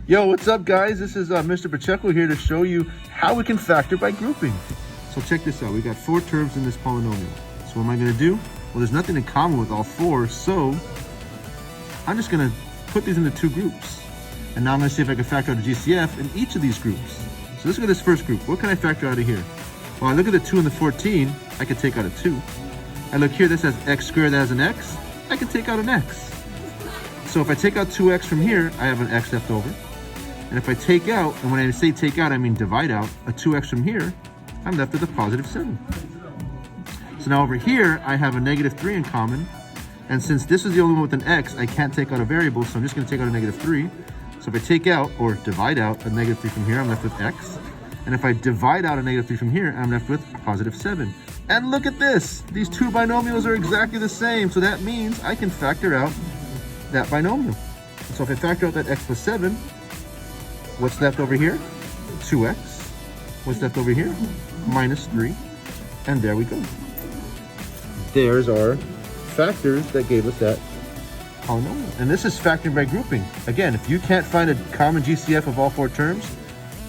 Yo, what's up guys? This is Mr. Pacheco here to show you how we can factor by grouping. So check this out. We got 4 terms in this polynomial. So what am I gonna do? Well, there's nothing in common with all 4, so I'm just gonna put these into 2 groups. And now I'm gonna see if I can factor out a GCF in each of these groups. So let's look at this first group. What can I factor out of here? Well, I look at the 2 and the 14, I can take out a 2. I look here, this has x squared, that has an x. I can take out an x. So if I take out 2x from here, I have an x left over. And if I take out, and when I say take out, I mean divide out, a 2x from here, I'm left with a positive 7. So now over here, I have a negative 3 in common. And since this is the only one with an x, I can't take out a variable, so I'm just gonna take out a negative 3. So if I take out, or divide out, a negative 3 from here, I'm left with x. And if I divide out a negative 3 from here, I'm left with positive 7. And look at this! These 2 binomials are exactly the same, so that means I can factor out that binomial. So if I factor out that x plus 7, what's left over here? 2x. What's left over here? Minus 3. And there we go. There's our factors that gave us that polynomial. And this is factoring by grouping. Again, if you can't find a common GCF of all 4 terms,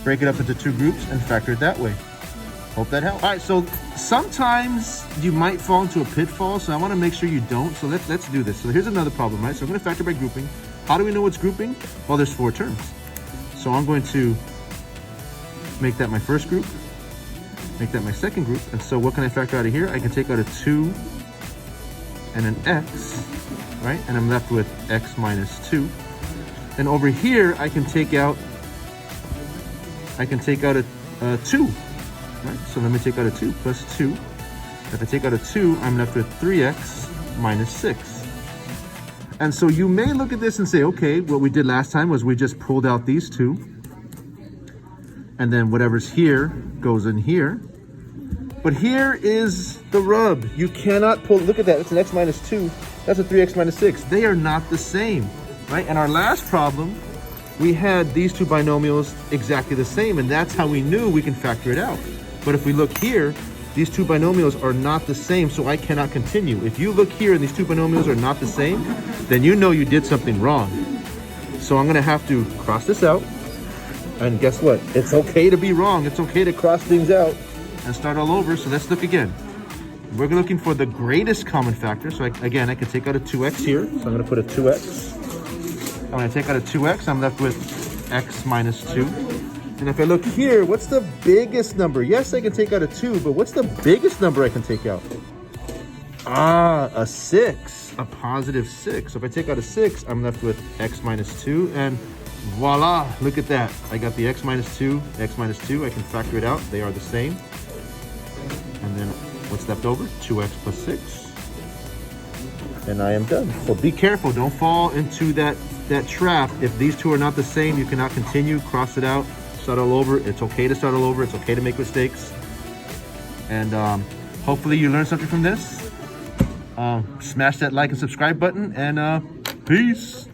break it up into 2 groups and factor it that way. Hope that helps. All right, so sometimes you might fall into a pitfall, so I want to make sure you don't. So let's do this. So here's another problem, right? So I'm going to factor by grouping. How do we know what's grouping? Well, there's 4 terms. So I'm going to make that my first group, make that my second group. And so what can I factor out of here? I can take out a 2 and an x, right? And I'm left with x minus 2. And over here, I can take out a 2, right? So let me take out a 2 plus 2. If I take out a 2, I'm left with 3x minus 6. And so you may look at this and say, okay, what we did last time was we just pulled out these 2. And then whatever's here goes in here. But here is the rub. You cannot pull, look at that, it's an x minus 2. That's a 3x minus 6. They are not the same, right? And our last problem, we had these 2 binomials exactly the same, and that's how we knew we can factor it out. But if we look here, these 2 binomials are not the same, so I cannot continue. If you look here and these 2 binomials are not the same, then you know you did something wrong. So I'm gonna have to cross this out, and guess what? It's okay to be wrong. It's okay to cross things out and start all over. So let's look again. We're looking for the greatest common factor. So again, I can take out a 2x here. So I'm gonna put a 2x. I'm gonna take out a 2x, I'm left with x minus 2. And if I look here, what's the biggest number? Yes, I can take out a 2, but what's the biggest number I can take out? Ah, a 6, a positive 6. So if I take out a 6, I'm left with x minus 2, and voila, look at that. I got the x minus 2, x minus 2. I can factor it out. They are the same. And then what's left over? 2x plus 6. And I am done. So be careful. Don't fall into that trap. If these 2 are not the same, you cannot continue. Cross it out. Start all over. It's okay to start all over. It's okay to make mistakes. And hopefully you learned something from this. Smash that like and subscribe button. And peace.